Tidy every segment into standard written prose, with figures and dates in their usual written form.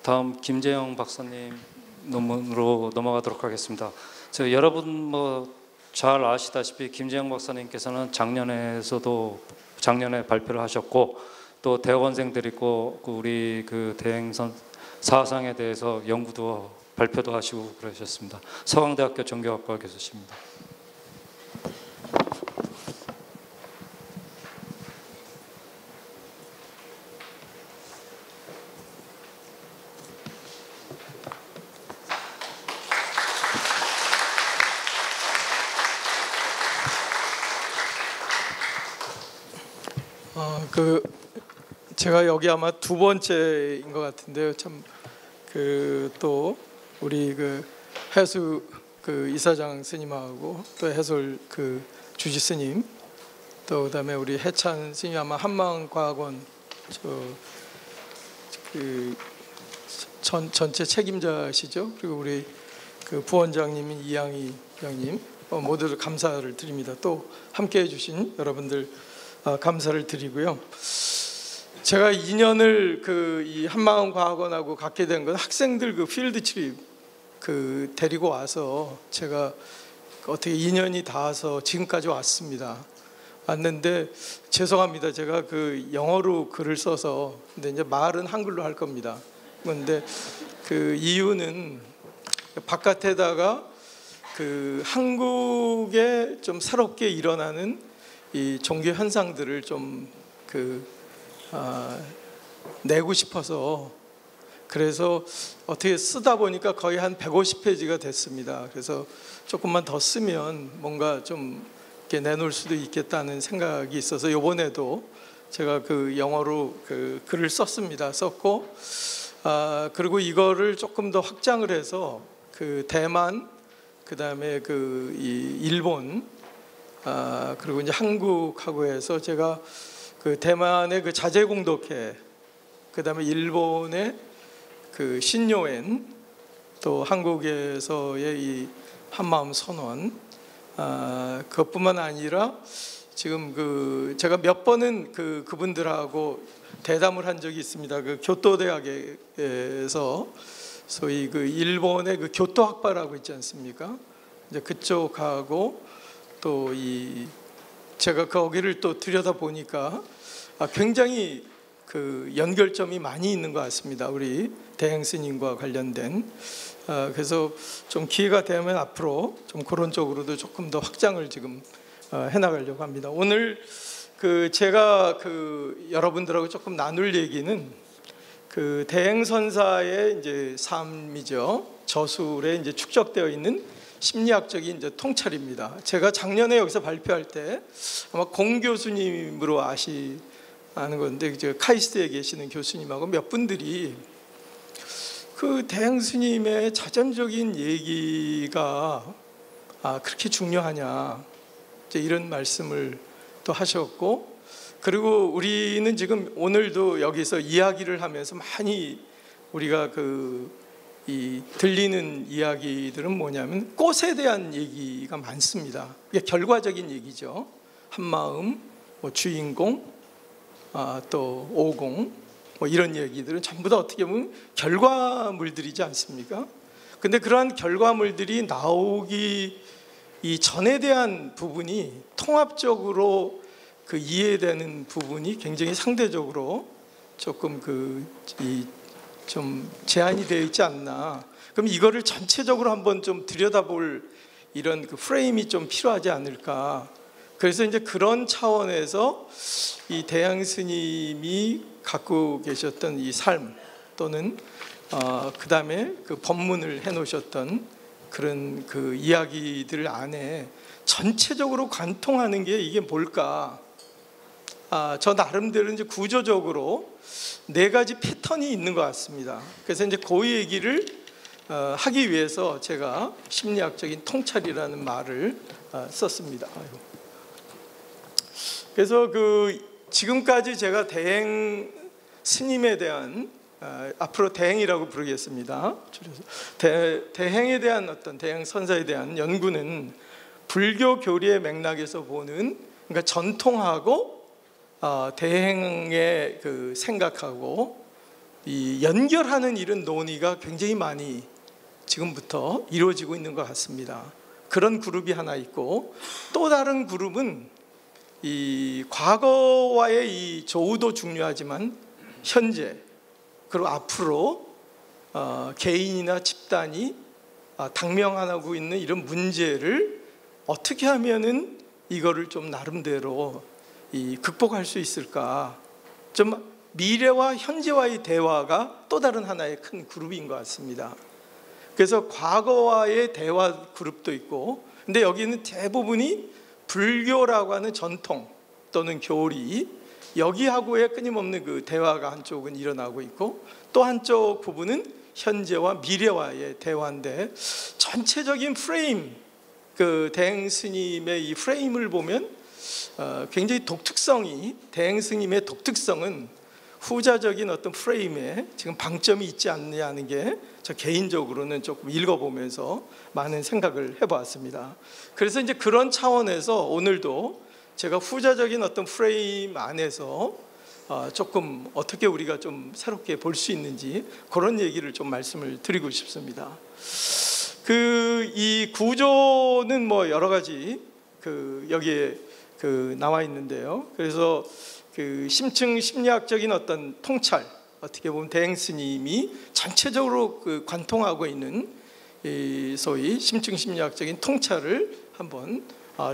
다음 김재영 박사님 논문으로 넘어가도록 하겠습니다. 여러분 잘 아시다시피 김재영 박사님께서는 작년에 발표를 하셨고, 또 대학원생들이 있고 우리 그 대행선 사상에 대해서 연구도 발표도 하시고 그러셨습니다. 서강대학교 정교학과 교수십니다. 제가 여기 아마 두 번째인 것 같은데요. 참 또 우리 해수 이사장 스님하고 또 해솔 주지 스님, 또 그다음에 우리 해찬 스님, 아마 한마음과학원 전체 책임자시죠. 그리고 우리 부원장님인 이양희 형님, 모두 감사를 드립니다. 또 함께해 주신 여러분들 감사를 드리고요. 제가 2년을 이 한마음과학원하고 갖게 된 건 학생들 필드 트립 데리고 와서 제가 어떻게 2년이 닿아서 지금까지 왔는데 죄송합니다. 제가 영어로 글을 써서, 근데 이제 말은 한글로 할 겁니다. 그런데 이유는 바깥에다가 한국에 좀 새롭게 일어나는 이 종교 현상들을 좀 내고 싶어서, 그래서 어떻게 쓰다 보니까 거의 한 150페이지가 됐습니다. 그래서 조금만 더 쓰면 뭔가 좀 이렇게 내놓을 수도 있겠다는 생각이 있어서 이번에도 제가 영어로 글을 썼고, 그리고 이거를 조금 더 확장을 해서 대만, 그다음에 이 일본, 그리고 이제 한국하고 해서 제가 대만의 자제공덕회, 그다음에 일본의 신요엔, 또 한국에서의 이 한마음 선원, 그것뿐만 아니라 지금 제가 몇 번은 그분들하고 대담을 한 적이 있습니다. 교토대학에서 소위 일본의 교토학파라고 있지 않습니까? 이제 그쪽하고 또 제가 거기를 또 들여다 보니까 굉장히 연결점이 많이 있는 것 같습니다. 우리 대행 스님과 관련된. 그래서 좀 기회가 되면 앞으로 좀 그런 쪽으로도 조금 더 확장을 지금 해나가려고 합니다. 오늘 제가 여러분들하고 조금 나눌 얘기는 대행선사의 이제 삶이죠. 저술에 이제 축적되어 있는 심리학적인 이제 통찰입니다. 제가 작년에 여기서 발표할 때 아마 공 교수님으로 아는 건데, 이제 카이스트에 계시는 교수님하고 몇 분들이 대행 스님의 자전적인 얘기가 그렇게 중요하냐, 이제 이런 말씀을 또 하셨고, 그리고 우리는 지금 오늘도 여기서 이야기를 하면서 많이 우리가 들리는 이야기들은 뭐냐면 꽃에 대한 얘기가 많습니다. 이게 결과적인 얘기죠. 한마음, 주인공, 또 오공, 이런 얘기들은 전부 다 어떻게 보면 결과물들이지 않습니까? 근데 그러한 결과물들이 나오기 이전에 대한 부분이 통합적으로 이해되는 부분이 굉장히 상대적으로 조금 좀 제한이 되어 있지 않나. 그럼 이거를 전체적으로 한번 좀 들여다볼 이런 프레임이 좀 필요하지 않을까. 그래서 이제 그런 차원에서 이 대양 스님이 갖고 계셨던 이 삶, 또는 그 다음에 법문을 해놓으셨던 그런 이야기들 안에 전체적으로 관통하는 게 이게 뭘까? 저 나름대로 이제 구조적으로 4가지 패턴이 있는 것 같습니다. 그래서 이제 그 얘기를 하기 위해서 제가 심리학적인 통찰이라는 말을 썼습니다. 그래서 지금까지 제가 대행 스님에 대한, 앞으로 대행이라고 부르겠습니다. 대행에 대한 어떤 대행 선사에 대한 연구는 불교 교리의 맥락에서 보는, 그러니까 전통하고 대행의 생각하고 이 연결하는 이런 논의가 굉장히 많이 지금부터 이루어지고 있는 것 같습니다. 그런 그룹이 하나 있고, 또 다른 그룹은 이 과거와의 이 조우도 중요하지만 현재 그리고 앞으로 개인이나 집단이 당면하고 있는 이런 문제를 어떻게 하면은 이거를 좀 나름대로 극복할 수 있을까? 좀 미래와 현재와의 대화가 또 다른 하나의 큰 그룹인 것 같습니다. 그래서 과거와의 대화 그룹도 있고, 근데 여기는 대부분이 불교라고 하는 전통 또는 교리, 여기하고의 끊임없는 그 대화가 한쪽은 일어나고 있고, 또 한쪽 부분은 현재와 미래와의 대화인데, 전체적인 프레임, 그 대행 스님의 이 프레임을 보면 굉장히 독특성이, 대행 스님의 독특성은 후자적인 어떤 프레임에 지금 방점이 있지 않느냐는 게 저 개인적으로는 조금 읽어보면서 많은 생각을 해보았습니다. 그래서 이제 그런 차원에서 오늘도 제가 후자적인 어떤 프레임 안에서 조금 어떻게 우리가 좀 새롭게 볼 수 있는지 그런 얘기를 좀 말씀을 드리고 싶습니다. 이 구조는 뭐 여러 가지 여기에 나와 있는데요. 그래서 심층 심리학적인 어떤 통찰, 어떻게 보면 대행 스님이 전체적으로 관통하고 있는 소위 심층 심리학적인 통찰을 한번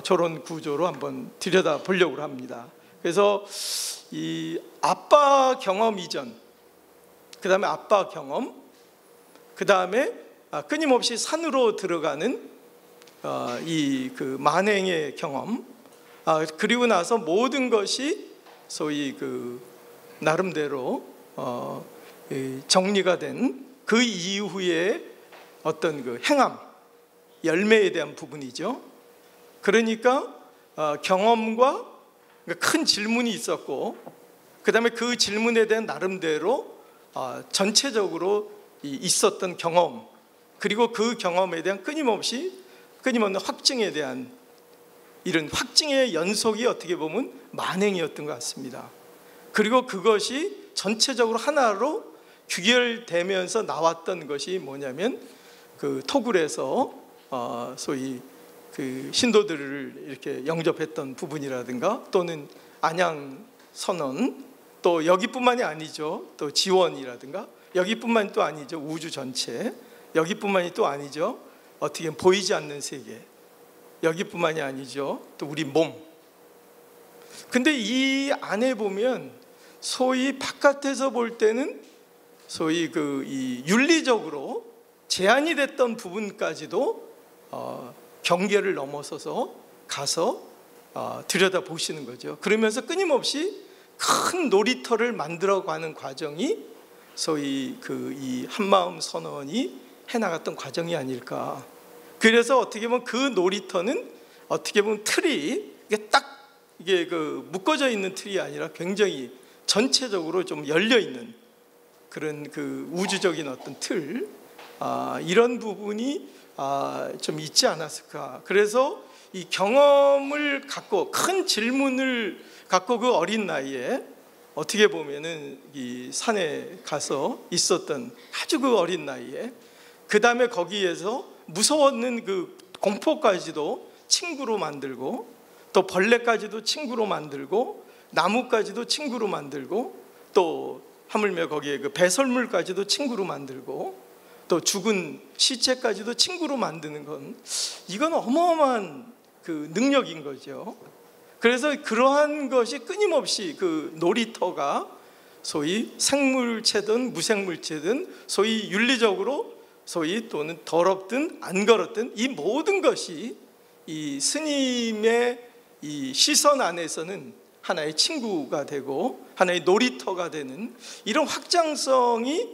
저런 구조로 한번 들여다 보려고 합니다. 그래서 이 아빠 경험 이전, 그 다음에 아빠 경험, 그 다음에 끊임없이 산으로 들어가는 만행의 경험, 그리고 나서 모든 것이 소위 나름대로 정리가 된 그 이후에 어떤 행함, 열매에 대한 부분이죠. 그러니까 경험과 큰 질문이 있었고, 그 다음에 그 질문에 대한 나름대로 전체적으로 있었던 경험, 그리고 그 경험에 대한 끊임없는 확증에 대한 이런 확증의 연속이 어떻게 보면 만행이었던 것 같습니다. 그리고 그것이 전체적으로 하나로 귀결되면서 나왔던 것이 뭐냐면 토굴에서 소위 신도들을 이렇게 영접했던 부분이라든가, 또는 안양 선언, 또 여기뿐만이 아니죠. 또 지원이라든가, 여기뿐만이 또 아니죠. 우주 전체, 여기뿐만이 또 아니죠. 어떻게 보면 보이지 않는 세계, 여기뿐만이 아니죠. 또 우리 몸. 근데 이 안에 보면 소위 바깥에서 볼 때는 소위 이 윤리적으로 제한이 됐던 부분까지도 경계를 넘어서서 가서 들여다 보시는 거죠. 그러면서 끊임없이 큰 놀이터를 만들어가는 과정이 소위 이 한마음 선언이 해나갔던 과정이 아닐까. 그래서 어떻게 보면 그 놀이터는 어떻게 보면 틀이 이게 묶어져 있는 틀이 아니라 굉장히 전체적으로 좀 열려 있는 그런 우주적인 어떤 틀, 이런 부분이 좀 있지 않았을까. 그래서 이 경험을 갖고, 큰 질문을 갖고 그 어린 나이에 어떻게 보면은 이 산에 가서 있었던 아주 어린 나이에, 그 다음에 거기에서 무서웠는 공포까지도 친구로 만들고, 또 벌레까지도 친구로 만들고, 나무까지도 친구로 만들고, 또 하물며 거기에 배설물까지도 친구로 만들고, 또 죽은 시체까지도 친구로 만드는 건, 이건 어마어마한 능력인 거죠. 그래서 그러한 것이 끊임없이 놀이터가 소위 생물체든 무생물체든 소위 윤리적으로 소위 또는 더럽든 안 걸었든 이 모든 것이 이 스님의 이 시선 안에서는 하나의 친구가 되고 하나의 놀이터가 되는 이런 확장성이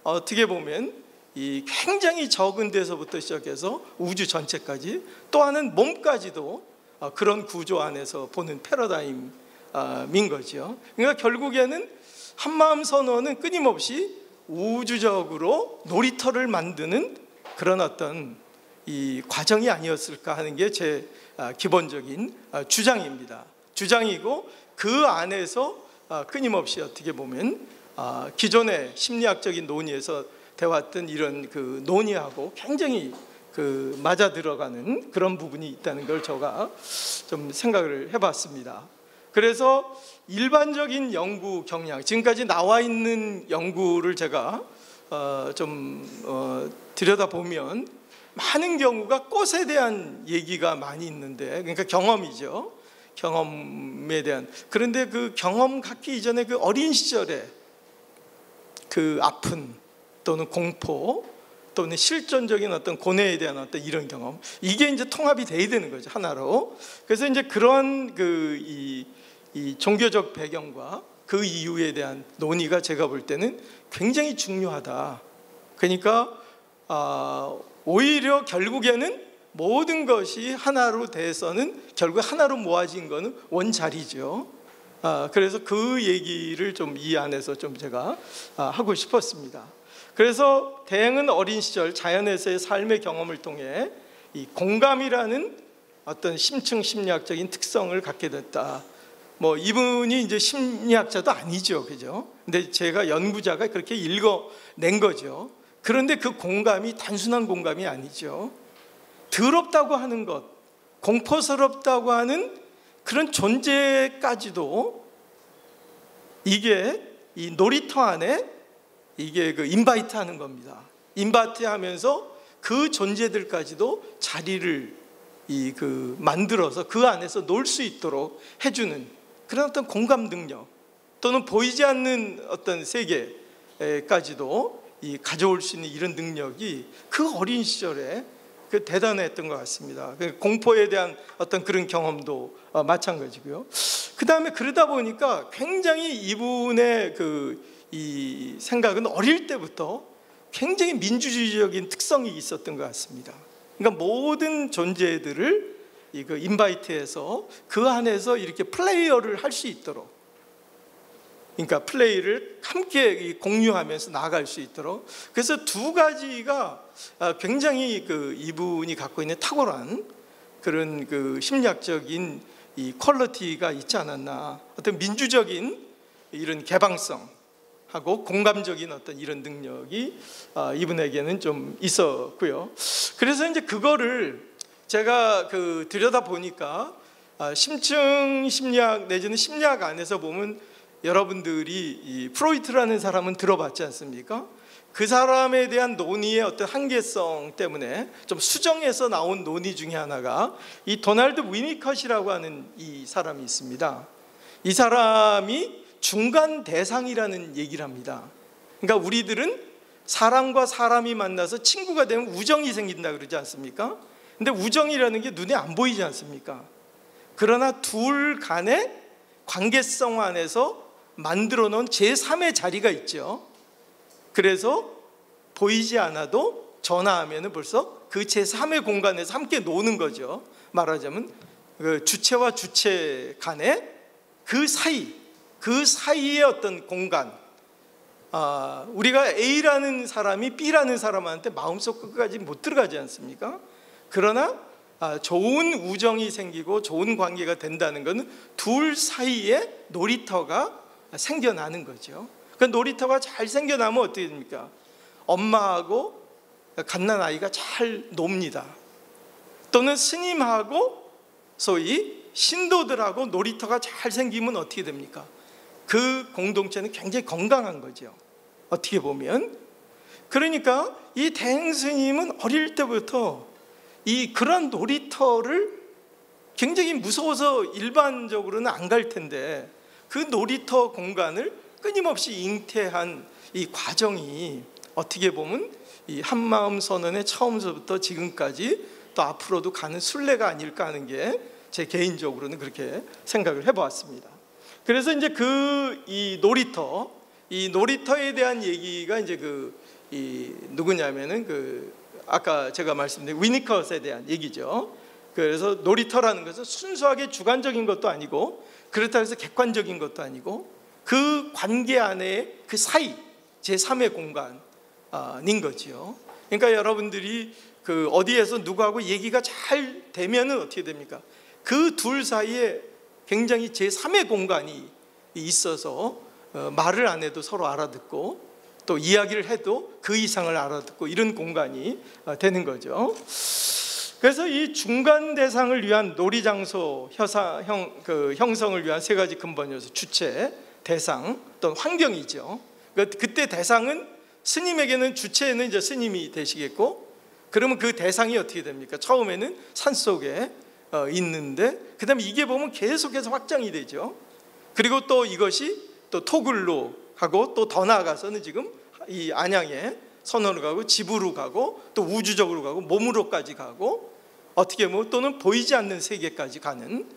어떻게 보면 이 굉장히 적은 데서부터 시작해서 우주 전체까지, 또 하나는 몸까지도 그런 구조 안에서 보는 패러다임인 거죠. 그러니까 결국에는 한마음 선언은 끊임없이 우주적으로 놀이터를 만드는 그런 어떤 이 과정이 아니었을까 하는 게 제 기본적인 주장입니다. 주장이고, 그 안에서 끊임없이 어떻게 보면 기존의 심리학적인 논의에서 돼왔던 이런 그 논의하고 굉장히 그 맞아 들어가는 그런 부분이 있다는 걸 제가 좀 생각을 해봤습니다. 그래서 일반적인 연구 경향, 지금까지 나와 있는 연구를 제가 들여다보면 많은 경우가 꽃에 대한 얘기가 많이 있는데, 그러니까 경험이죠. 경험에 대한. 그런데 그 경험 갖기 이전에 그 어린 시절에 그 아픈 또는 공포 또는 실존적인 어떤 고뇌에 대한 어떤 이런 경험, 이게 이제 통합이 돼야 되는 거죠, 하나로. 그래서 이제 그런 이 종교적 배경과 그 이유에 대한 논의가 제가 볼 때는 굉장히 중요하다. 그러니까 오히려 결국에는 모든 것이 하나로 돼서는 결국 하나로 모아진 거는 원자리죠. 그래서 그 얘기를 좀 이 안에서 좀 제가 하고 싶었습니다. 그래서 대행은 어린 시절 자연에서의 삶의 경험을 통해 이 공감이라는 어떤 심층 심리학적인 특성을 갖게 됐다. 뭐 이분이 이제 심리학자도 아니죠, 그죠? 근데 제가 연구자가 그렇게 읽어낸 거죠. 그런데 그 공감이 단순한 공감이 아니죠. 더럽다고 하는 것, 공포스럽다고 하는 그런 존재까지도 이게 이 놀이터 안에 이게 그 인바이트 하는 겁니다. 인바이트 하면서 그 존재들까지도 자리를 만들어서 그 안에서 놀 수 있도록 해주는 그런 어떤 공감 능력, 또는 보이지 않는 어떤 세계까지도 가져올 수 있는 이런 능력이 그 어린 시절에 그 대단했던 것 같습니다. 공포에 대한 어떤 그런 경험도 마찬가지고요. 그 다음에 그러다 보니까 굉장히 이분의 이 생각은 어릴 때부터 굉장히 민주주의적인 특성이 있었던 것 같습니다. 그러니까 모든 존재들을 인바이트해서 그 안에서 이렇게 플레이어를 할 수 있도록, 그러니까 플레이를 함께 공유하면서 나아갈 수 있도록. 그래서 두 가지가 굉장히 이분이 갖고 있는 탁월한 그런 심리학적인 이 퀄리티가 있지 않았나. 어떤 민주적인 이런 개방성하고 공감적인 어떤 이런 능력이 이분에게는 좀 있었고요. 그래서 이제 그거를 제가 들여다 보니까 심층 심리학 내지는 심리학 안에서 보면 여러분들이 이 프로이트라는 사람은 들어봤지 않습니까? 그 사람에 대한 논의의 어떤 한계성 때문에 좀 수정해서 나온 논의 중에 하나가 이 도널드 위니컷이라고 하는 이 사람이 있습니다. 이 사람이 중간 대상이라는 얘기를 합니다. 그러니까 우리들은 사람과 사람이 만나서 친구가 되면 우정이 생긴다 그러지 않습니까? 근데 우정이라는 게 눈에 안 보이지 않습니까? 그러나 둘 간의 관계성 안에서 만들어 놓은 제3의 자리가 있죠. 그래서 보이지 않아도 전화하면 벌써 그 제3의 공간에서 함께 노는 거죠. 말하자면 그 주체와 주체 간의 그 사이의 어떤 공간. 우리가 A라는 사람이 B라는 사람한테 마음속 끝까지 못 들어가지 않습니까? 그러나 좋은 우정이 생기고 좋은 관계가 된다는 것은 둘 사이에 놀이터가 생겨나는 거죠. 그 놀이터가 잘 생겨나면 어떻게 됩니까? 엄마하고 갓난아이가 잘 놉니다. 또는 스님하고 소위 신도들하고 놀이터가 잘 생기면 어떻게 됩니까? 그 공동체는 굉장히 건강한 거죠. 어떻게 보면. 그러니까 이 대행 스님은 어릴 때부터 그런 놀이터를 굉장히 무서워서 일반적으로는 안 갈 텐데 그 놀이터 공간을 끊임없이 잉태한 이 과정이 어떻게 보면 이 한마음 선언의 처음서부터 지금까지 또 앞으로도 가는 순례가 아닐까 하는 게 제 개인적으로는 그렇게 생각을 해보았습니다. 그래서 이제 이 놀이터에 대한 얘기가 이제 누구냐면은 아까 제가 말씀드린 위니컷에 대한 얘기죠. 그래서 놀이터라는 것은 순수하게 주관적인 것도 아니고 그렇다고 해서 객관적인 것도 아니고 그 관계 안에 그 사이 제3의 공간인 거죠. 그러니까 여러분들이 어디에서 누구하고 얘기가 잘 되면은 어떻게 됩니까? 그 둘 사이에 굉장히 제3의 공간이 있어서 말을 안 해도 서로 알아듣고 또 이야기를 해도 그 이상을 알아듣고 이런 공간이 되는 거죠. 그래서 이 중간 대상을 위한 놀이장소 형성을 위한 세 가지 근본 요소, 주체, 대상, 또는 환경이죠. 그때 대상은 스님에게는 주체는 이제 스님이 되시겠고, 그러면 그 대상이 어떻게 됩니까? 처음에는 산 속에 있는데, 그다음에 이게 보면 계속해서 확장이 되죠. 그리고 또 이것이 또 토굴로 가고, 또 더 나아가서는 지금 이 안양에 선원으로 가고, 집으로 가고, 또 우주적으로 가고, 몸으로까지 가고, 어떻게 보면 또는 보이지 않는 세계까지 가는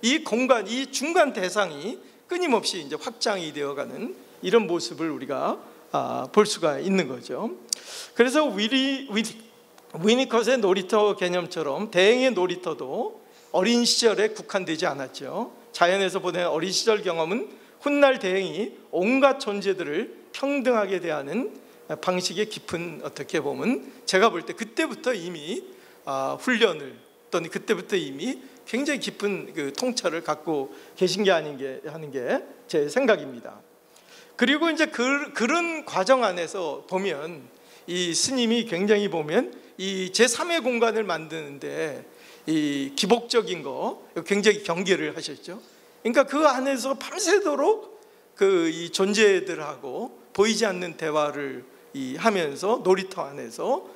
이 공간, 이 중간 대상이 끊임없이 이제 확장이 되어가는 이런 모습을 우리가 볼 수가 있는 거죠. 그래서 위니컷의 놀이터 개념처럼 대행의 놀이터도 어린 시절에 국한되지 않았죠. 자연에서 보낸 어린 시절 경험은 훗날 대행이 온갖 존재들을 평등하게 대하는 방식의 깊은, 어떻게 보면 제가 볼 때 그때부터 이미 훈련을, 또는 그때부터 이미 굉장히 깊은 그 통찰을 갖고 계신 게 아닌 하는 게 제 생각입니다. 그리고 이제 그런 과정 안에서 보면 이 스님이 굉장히 보면 이 제3의 공간을 만드는데 이 기복적인 거 굉장히 경계를 하셨죠. 그러니까 그 안에서 밤새도록 이 존재들하고 보이지 않는 대화를 하면서 놀이터 안에서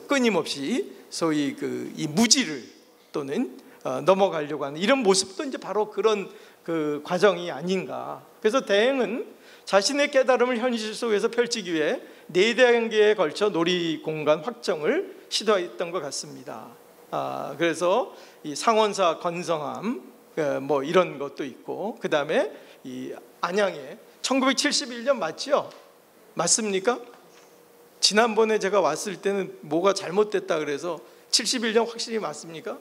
끊임없이 소위 이 무지를 또는 넘어가려고 하는 이런 모습도 이제 바로 그런 그 과정이 아닌가. 그래서 대행은 자신의 깨달음을 현실 속에서 펼치기 위해 4단계에 걸쳐 놀이 공간 확정을 시도했던 것 같습니다. 그래서 이 상원사 건성함 뭐 이런 것도 있고, 그 다음에 이 안양에 1971년 맞죠? 맞습니까? 지난번에 제가 왔을 때는 뭐가 잘못됐다 그래서 71년 확실히 맞습니까?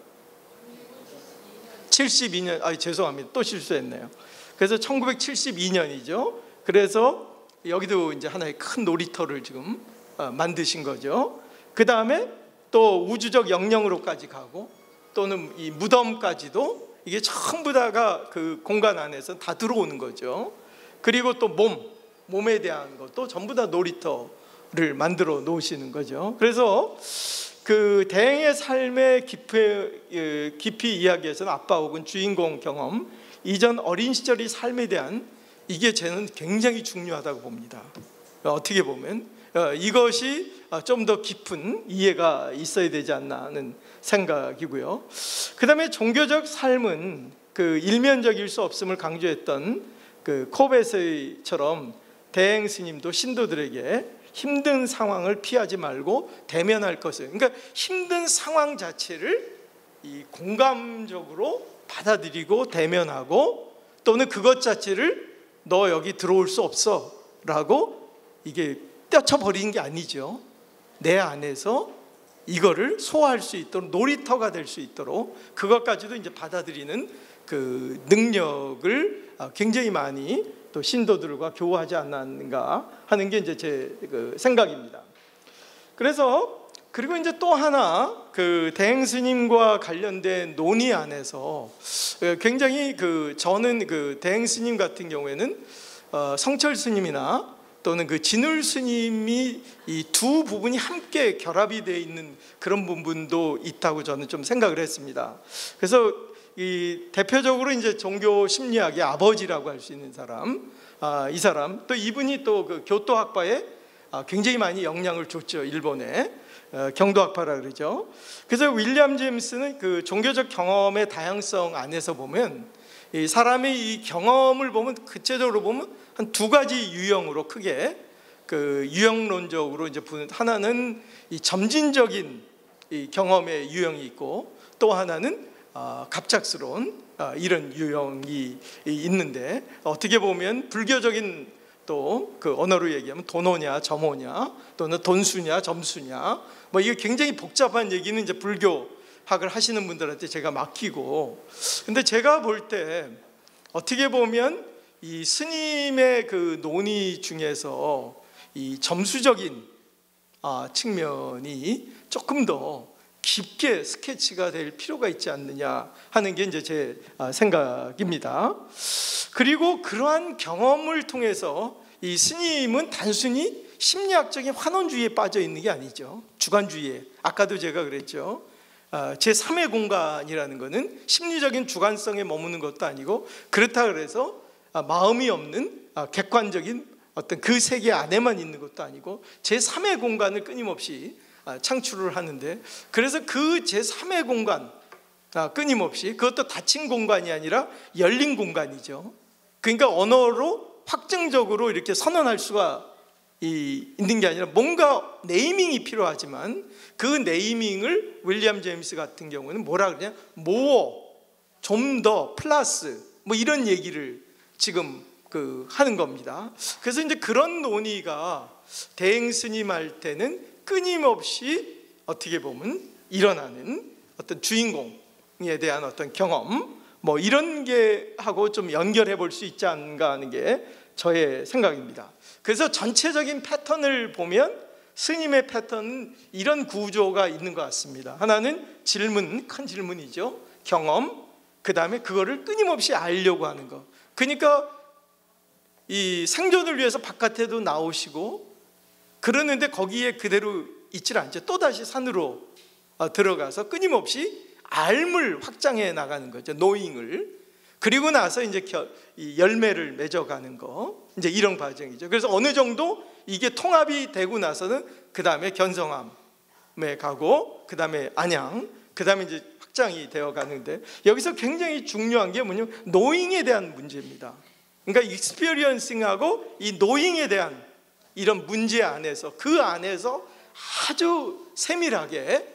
72년, 죄송합니다. 또 실수했네요. 그래서 1972년이죠. 그래서 여기도 이제 하나의 큰 놀이터를 지금 만드신 거죠. 그 다음에 또 우주적 영역으로까지 가고, 또는 이 무덤까지도 이게 전부 다가 그 공간 안에서 다 들어오는 거죠. 그리고 또 몸에 대한 것도 전부 다 놀이터를 만들어 놓으시는 거죠. 그래서 그 대행의 삶의 깊이 이야기해서는 아빠 혹은 주인공 경험, 이전 어린 시절의 삶에 대한 이게 저는 굉장히 중요하다고 봅니다. 어떻게 보면 이것이 좀 더 깊은 이해가 있어야 되지 않나 하는 생각이고요. 그 다음에 종교적 삶은 그 일면적일 수 없음을 강조했던 그 코베스처럼 대행 스님도 신도들에게 힘든 상황을 피하지 말고 대면할 것을, 그러니까 힘든 상황 자체를 이 공감적으로 받아들이고 대면하고, 또는 그것 자체를 너 여기 들어올 수 없어 라고 이게 떼쳐버리는 게 아니죠. 내 안에서 이거를 소화할 수 있도록, 놀이터가 될 수 있도록 그것까지도 이제 받아들이는 그 능력을 굉장히 많이 또 신도들과 교화하지 않았는가 하는 게 이제 제 그 생각입니다. 그래서 그리고 이제 또 하나 그 대행 스님과 관련된 논의 안에서 굉장히 저는 그 대행 스님 같은 경우에는 성철 스님이나 또는 그 진울 스님이 이 두 부분이 함께 결합이 되어 있는 그런 부분도 있다고 저는 좀 생각을 했습니다. 그래서 이 대표적으로 이제 종교 심리학의 아버지라고 할 수 있는 사람, 이 사람 또 이분이 또 그 교토학파에 굉장히 많이 영향을 줬죠. 일본의 경도학파라 그러죠. 그래서 윌리엄 제임스는 그 종교적 경험의 다양성 안에서 보면 이 사람의 이 경험을 보면 구체적으로 보면 한 두 가지 유형으로 크게 그 유형론적으로 이제 하나는 이 점진적인 이 경험의 유형이 있고, 또 하나는 갑작스러운 이런 유형이 있는데, 어떻게 보면 불교적인 또 그 언어로 얘기하면 돈오냐 점오냐 또는 돈수냐 점수냐 뭐 이게 굉장히 복잡한 얘기는 이제 불교학을 하시는 분들한테 제가 맡기고, 근데 제가 볼 때 어떻게 보면 이 스님의 그 논의 중에서 이 점수적인 측면이 조금 더 깊게 스케치가 될 필요가 있지 않느냐 하는 게 이제 제 생각입니다. 그리고 그러한 경험을 통해서 이 스님은 단순히 심리학적인 환원주의에 빠져 있는 게 아니죠. 주관주의에, 아까도 제가 그랬죠. 제3의 공간이라는 것은 심리적인 주관성에 머무는 것도 아니고, 그렇다 그래서 마음이 없는 객관적인 어떤 그 세계 안에만 있는 것도 아니고 제3의 공간을 끊임없이 창출을 하는데, 그래서 그 제3의 공간 끊임없이, 그것도 닫힌 공간이 아니라 열린 공간이죠. 그러니까 언어로 확정적으로 이렇게 선언할 수가 있는 게 아니라 뭔가 네이밍이 필요하지만, 그 네이밍을 윌리엄 제임스 같은 경우는 뭐라 그러냐, 모어, 좀 더, 플러스, 뭐 이런 얘기를 지금 하는 겁니다. 그래서 이제 그런 논의가 대행 스님 할 때는 끊임없이 어떻게 보면 일어나는 어떤 주인공에 대한 어떤 경험, 뭐 이런 게 하고 좀 연결해 볼 수 있지 않은가 하는 게 저의 생각입니다. 그래서 전체적인 패턴을 보면 스님의 패턴은 이런 구조가 있는 것 같습니다. 하나는 질문, 큰 질문이죠. 경험, 그 다음에 그거를 끊임없이 알려고 하는 것. 그러니까 이 생존을 위해서 바깥에도 나오시고 그러는데 거기에 그대로 있질 않죠. 또다시 산으로 들어가서 끊임없이 알을 확장해 나가는 거죠. 노잉을. 그리고 나서 이제 이 열매를 맺어가는 거, 이제 이런 과정이죠. 그래서 어느 정도 이게 통합이 되고 나서는 그 다음에 견성함에 가고, 그 다음에 안양, 그 다음에 이제 확장이 되어 가는데, 여기서 굉장히 중요한 게 뭐냐면 노잉에 대한 문제입니다. 그러니까 익스피리언싱하고 이 노잉에 대한 이런 문제 안에서, 그 안에서 아주 세밀하게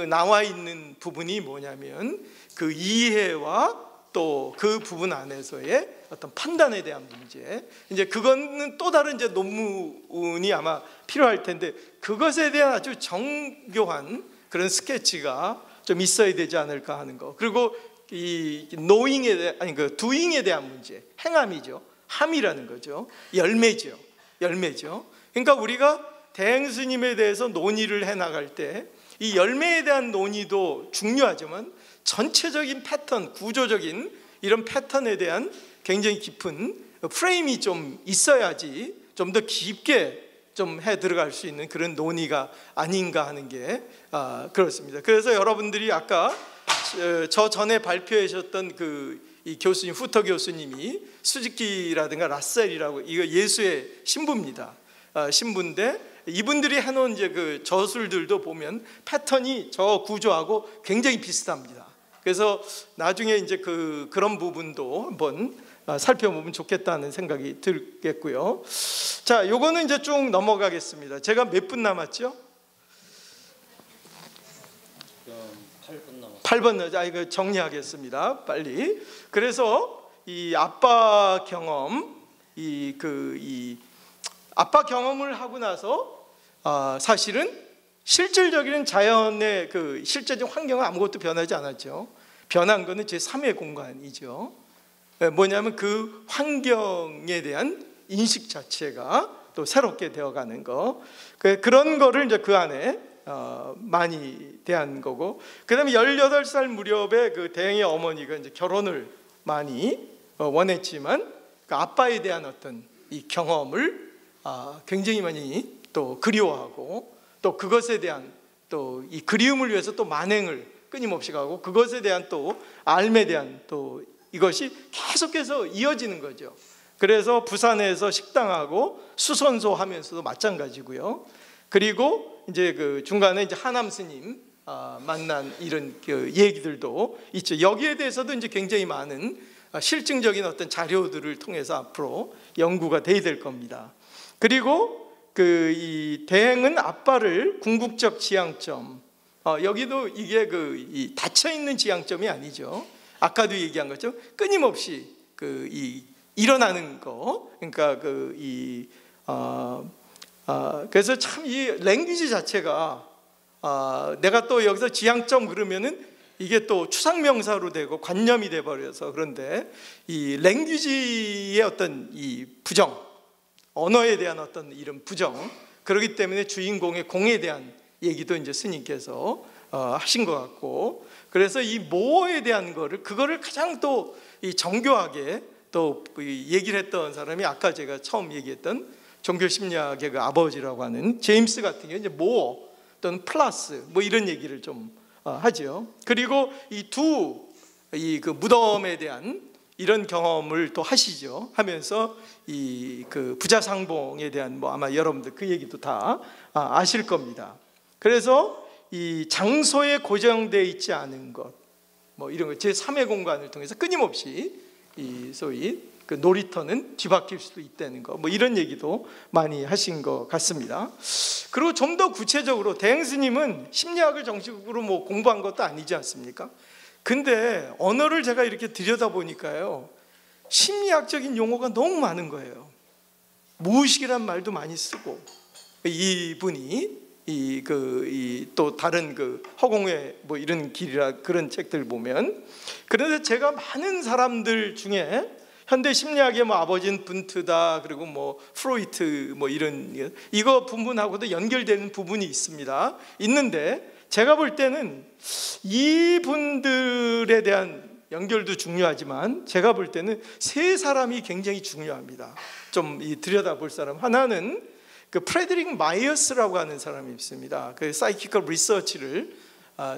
나와 있는 부분이 뭐냐면 그 이해와 또 그 부분 안에서의 어떤 판단에 대한 문제, 이제 그거는 또 다른 이제 논문이 아마 필요할 텐데, 그것에 대한 아주 정교한 그런 스케치가 좀 있어야 되지 않을까 하는 거. 그리고 이 노잉에 대한, 아니 그 두잉에 대한 문제, 행함이죠. 함이라는 거죠. 열매죠. 열매죠. 그러니까 우리가 대행 스님에 대해서 논의를 해 나갈 때 이 열매에 대한 논의도 중요하지만 전체적인 패턴, 구조적인 이런 패턴에 대한 굉장히 깊은 프레임이 좀 있어야지 좀 더 깊게 좀 해 들어갈 수 있는 그런 논의가 아닌가 하는 게 그렇습니다. 그래서 여러분들이 아까 저 전에 발표하셨던 이 교수님, 후터 교수님이 수즈키라든가 라셀이라고, 이거 예수의 신부입니다. 신부인데 이분들이 해놓은 이제 그 저술들도 보면 패턴이 저 구조하고 굉장히 비슷합니다. 그래서 나중에 이제 그런 부분도 한번 살펴보면 좋겠다는 생각이 들겠고요. 자, 요거는 이제 쭉 넘어가겠습니다. 제가 몇 분 남았죠? 8분 남았습니다. 8번, 이거 정리하겠습니다. 빨리. 그래서 이 아빠 경험, 이 아빠 경험을 하고 나서 사실은 실질적인 자연의 실제적 환경은 아무것도 변하지 않았죠. 변한 거는 제3의 공간이죠. 뭐냐면 그 환경에 대한 인식 자체가 또 새롭게 되어가는 거, 그런 거를 이제 그 안에 많이 대한 거고, 그 다음에 18살 무렵에 그 대행의 어머니가 이제 결혼을 많이 원했지만 그 아빠에 대한 어떤 이 경험을 굉장히 많이 또 그리워하고, 또 그것에 대한 또 이 그리움을 위해서 또 만행을 끊임없이 가고, 그것에 대한 또 알에 대한 또 이것이 계속해서 이어지는 거죠. 그래서 부산에서 식당하고 수선소 하면서도 마찬가지고요. 그리고 이제 그 중간에 이제 하남 스님 만난 이런 얘기들도 있죠. 여기에 대해서도 이제 굉장히 많은 실증적인 어떤 자료들을 통해서 앞으로 연구가 돼야 될 겁니다. 그리고 이 대행은 아빠를 궁극적 지향점, 여기도 이게 이 닫혀 있는 지향점이 아니죠. 아까도 얘기한 것처럼 끊임없이 일어나는 거, 그러니까 그래서 참 이 랭귀지 자체가 내가 또 여기서 지향점 그러면은 이게 또 추상명사로 되고 관념이 돼 버려서, 그런데 이 랭귀지의 어떤 이 부정, 언어에 대한 어떤 이런 부정, 그렇기 때문에 주인공의 공에 대한 얘기도 이제 스님께서 하신 것 같고, 그래서 이 모에 대한 그거를 가장 또 이 정교하게 또 얘기를 했던 사람이 아까 제가 처음 얘기했던 종교 심리학의 그 아버지라고 하는 제임스 같은 경우 이제 모 또는 플러스 뭐 이런 얘기를 좀 하죠. 그리고 이 그 무덤에 대한 이런 경험을 또 하시죠. 하면서 이 그 부자상봉에 대한 뭐 아마 여러분들 그 얘기도 다 아실 겁니다. 그래서 이 장소에 고정되어 있지 않은 것, 뭐 이런 거 제3의 공간을 통해서 끊임없이 이 소위 그 놀이터는 뒤바뀔 수도 있다는 거, 뭐 이런 얘기도 많이 하신 것 같습니다. 그리고 좀 더 구체적으로 대행 스님은 심리학을 정식으로 뭐 공부한 것도 아니지 않습니까? 근데 언어를 제가 이렇게 들여다보니까요, 심리학적인 용어가 너무 많은 거예요. 무의식이란 말도 많이 쓰고, 이분이 또 다른 그 허공의 뭐 이런 길이라 그런 책들 보면, 그런데 제가 많은 사람들 중에 현대 심리학의 뭐 아버지는 분트다, 그리고 뭐 프로이트 뭐 이런 이거 부분하고도 연결되는 부분이 있는데 제가 볼 때는 이분들에 대한 연결도 중요하지만 제가 볼 때는 세 사람이 굉장히 중요합니다. 좀 들여다볼 사람, 하나는 그 프레드릭 마이어스라고 하는 사람이 있습니다. 그 사이키컬 리서치를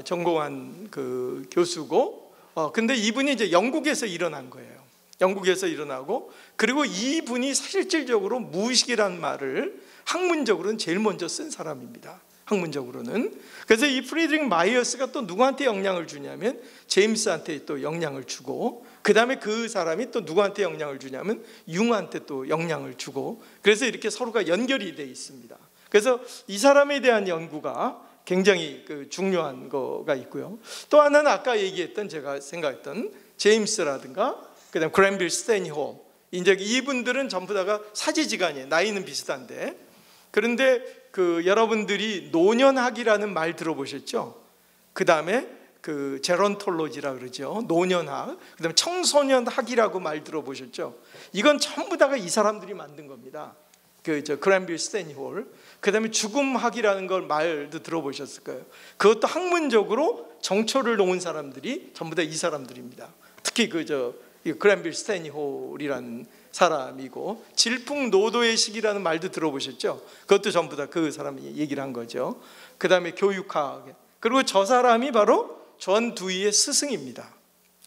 전공한 그 교수고, 근데 이분이 이제 영국에서 일어난 거예요. 영국에서 일어나고, 그리고 이분이 실질적으로 무의식이라는 말을 학문적으로는 제일 먼저 쓴 사람입니다. 학문적으로는. 그래서 이 프리드릭 마이어스가 또 누구한테 영향을 주냐면 제임스한테 또 영향을 주고, 그 다음에 그 사람이 또 누구한테 영향을 주냐면 융한테 또 영향을 주고, 그래서 이렇게 서로가 연결이 되어 있습니다. 그래서 이 사람에 대한 연구가 굉장히 그 중요한 거가 있고요. 또 하나는 아까 얘기했던, 제가 생각했던 제임스라든가 그 다음에 그랜빌 스탠홀, 이제 이분들은 전부 다가 사제지간이에요. 나이는 비슷한데. 그런데 그 여러분들이 노년학이라는 말 들어보셨죠? 그 다음에 그 제론톨로지라 그러죠. 노년학. 그 다음에 청소년학이라고 말 들어보셨죠? 이건 전부 다가 이 사람들이 만든 겁니다. 그랜빌 스탠홀. 그 다음에 죽음학이라는 걸 말도 들어보셨을 거예요. 그것도 학문적으로 정초를 놓은 사람들이 전부 다 이 사람들입니다. 특히 그랜빌 스탠홀이라는 사람이고, 질풍노도의 시기라는 말도 들어보셨죠? 그것도 전부 다 그 사람이 얘기를 한 거죠. 그 다음에 교육학. 그리고 저 사람이 바로 존 두이의 스승입니다.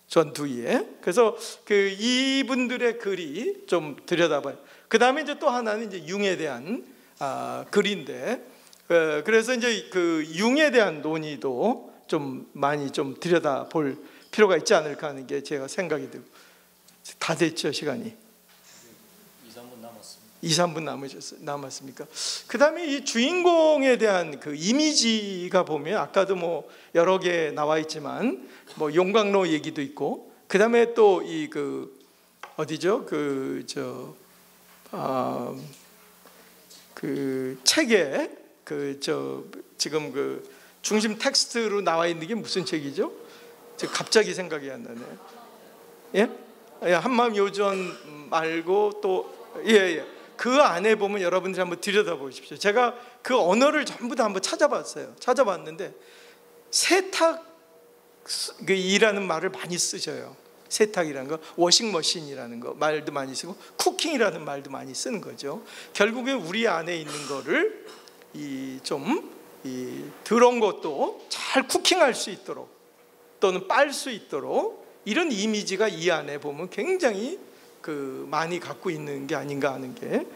존 두이의. 그래서 이분들의 글이 좀 들여다봐요. 그 다음에 이제 또 하나는 이제 융에 대한 글인데, 그래서 이제 그 융에 대한 논의도 좀 많이 좀 들여다볼 필요가 있지 않을까 하는 게 제가 생각이 들고. 다 됐죠, 시간이? 2-3분 남았습니다. 2-3분 남았습니까? 그 다음에 이 주인공에 대한 그 이미지가 보면 아까도 뭐 여러 개 나와 있지만 뭐 용광로 얘기도 있고, 그 다음에 또 어디죠? 그 책에 지금 그 중심 텍스트로 나와 있는 게 무슨 책이죠? 갑자기 생각이 안 나네요. 예? 한마음 요전 말고 또 그 안에 보면 여러분들이 한번 들여다보십시오. 제가 그 언어를 전부 다 한번 찾아봤는데 세탁이라는 말을 많이 쓰셔요. 세탁이라는 거, 워싱머신이라는 거 말도 많이 쓰고, 쿠킹이라는 말도 많이 쓰는 거죠. 결국에 우리 안에 있는 거를 더러운 것도 잘 쿠킹할 수 있도록 또는 빨 수 있도록, 이런 이미지가 이 안에 보면 굉장히 많이 갖고 있는 게 아닌가 하는 게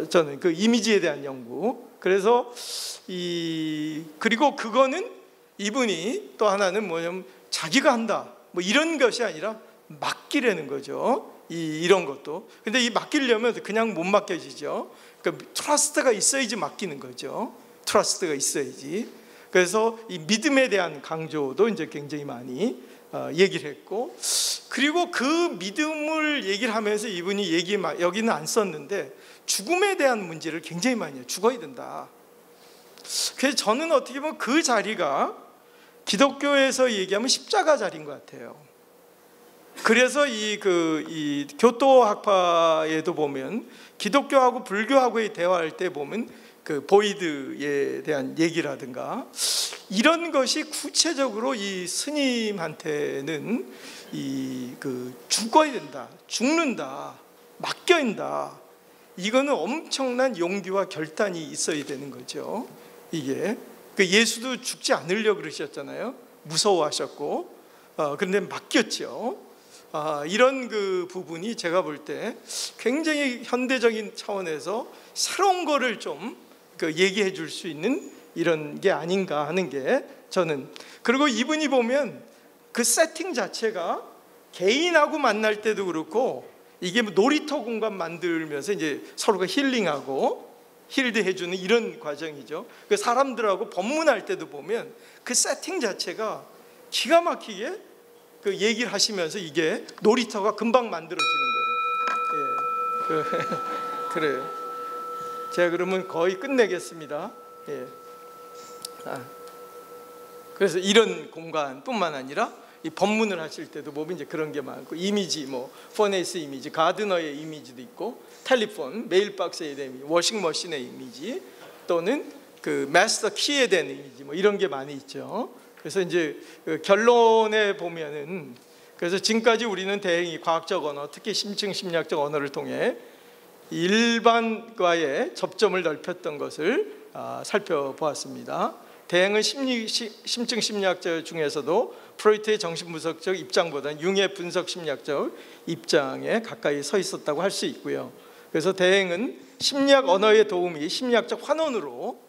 저는 그 이미지에 대한 연구. 그래서 그리고 그거는 이분이 또 하나는 뭐냐면 자기가 한다 뭐 이런 것이 아니라 맡기려는 거죠. 이런 것도. 근데 이 맡기려면 그냥 못 맡겨지죠. 그러니까 트러스트가 있어야지 맡기는 거죠. 트러스트가 있어야지. 그래서 이 믿음에 대한 강조도 이제 굉장히 많이 얘기를 했고, 그리고 그 믿음을 얘기를 하면서 이분이 여기는 안 썼는데 죽음에 대한 문제를 굉장히 많이 해요. 죽어야 된다. 그래서 저는 어떻게 보면 그 자리가 기독교에서 얘기하면 십자가 자리인 것 같아요. 그래서 이 교토학파에도 보면 기독교하고 불교하고의 대화할 때 보면 그 보이드에 대한 얘기라든가 이런 것이 구체적으로 이 스님한테는 죽어야 된다, 죽는다, 맡겨인다. 이거는 엄청난 용기와 결단이 있어야 되는 거죠. 이게 예수도 죽지 않으려고 그러셨잖아요. 무서워하셨고, 그런데 맡겼죠. 이런 부분이 제가 볼 때 굉장히 현대적인 차원에서 새로운 거를 좀 얘기해 줄 수 있는 이런 게 아닌가 하는 게 저는. 그리고 이분이 보면 그 세팅 자체가 개인하고 만날 때도 그렇고, 이게 놀이터 공간 만들면서 이제 서로가 힐링하고 힐드 해주는 이런 과정이죠. 그 사람들하고 법문할 때도 보면 그 세팅 자체가 기가 막히게 얘기를 하시면서 이게 놀이터가 금방 만들어지는 거예요. 예. 그래요. 제가 그러면 거의 끝내겠습니다. 예. 그래서 이런 공간뿐만 아니라 이 법문을 하실 때도 보면 이제 그런 게 많고, 이미지, 퍼네이스 이미지, 가드너의 이미지도 있고, 텔레폰, 메일박스에 대한 이미지, 워싱머신의 이미지, 또는 마스터 키에 대한 이미지, 이런 게 많이 있죠. 그래서 이제 결론에 보면은, 그래서 지금까지 우리는 대행이 과학적 언어, 특히 심층 심리학적 언어를 통해 일반과의 접점을 넓혔던 것을 살펴보았습니다. 대행은 심층 심리학자 중에서도 프로이트의 정신분석적 입장보다는 융의 분석 심리학적 입장에 가까이 서 있었다고 할 수 있고요. 그래서 대행은 심리학 언어의 도움이 심리학적 환원으로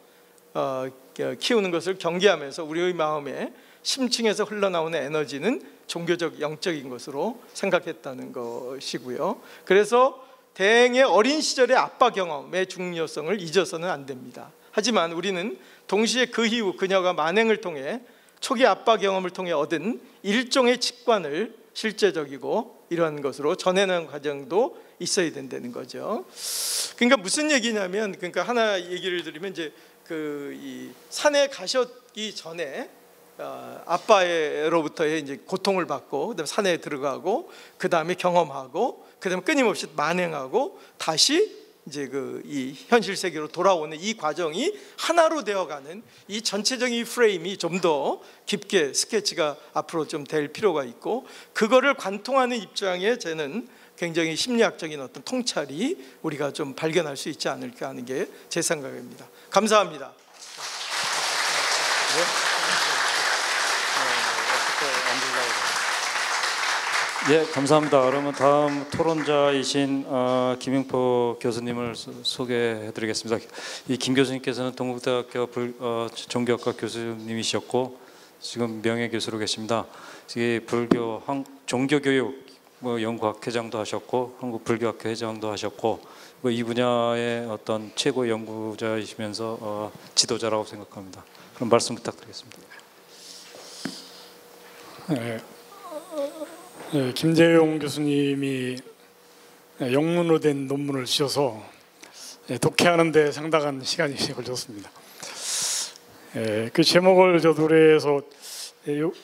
키우는 것을 경계하면서 우리의 마음에 심층에서 흘러나오는 에너지는 종교적 영적인 것으로 생각했다는 것이고요. 그래서 대행의 어린 시절의 아빠 경험의 중요성을 잊어서는 안 됩니다. 하지만 우리는 동시에 그 이후 그녀가 만행을 통해 초기 아빠 경험을 통해 얻은 일종의 직관을 실제적이고 이러한 것으로 전해내는 과정도 있어야 된다는 거죠. 그러니까 무슨 얘기냐면, 그러니까 하나 얘기를 드리면, 이제 이 산에 가셨기 전에 아빠로부터의 이제 고통을 받고, 그다음에 산에 들어가고, 그다음에 경험하고, 그다음에 끊임없이 만행하고, 다시 이제 이 현실 세계로 돌아오는 이 과정이 하나로 되어가는 이 전체적인 프레임이 좀 더 깊게 스케치가 앞으로 좀 될 필요가 있고, 그거를 관통하는 입장에 저는 굉장히 심리학적인 어떤 통찰이 우리가 좀 발견할 수 있지 않을까 하는 게 제 생각입니다. 감사합니다. 예, 감사합니다. 그러면 다음 토론자이신 김영포 교수님을 소개해드리겠습니다. 이 김 교수님께서는 동국대학교 종교학과 교수님이셨고 지금 명예교수로 계십니다. 불교 종교교육 연구학회장도 하셨고 한국 불교학회 회장도 하셨고 이 분야의 어떤 최고 연구자이시면서 지도자라고 생각합니다. 그럼 말씀 부탁드리겠습니다. 네. 김재용 교수님이 영문으로 된 논문을 쓰셔서 독해하는 데 상당한 시간이 걸렸습니다. 그 제목을 저 노래에서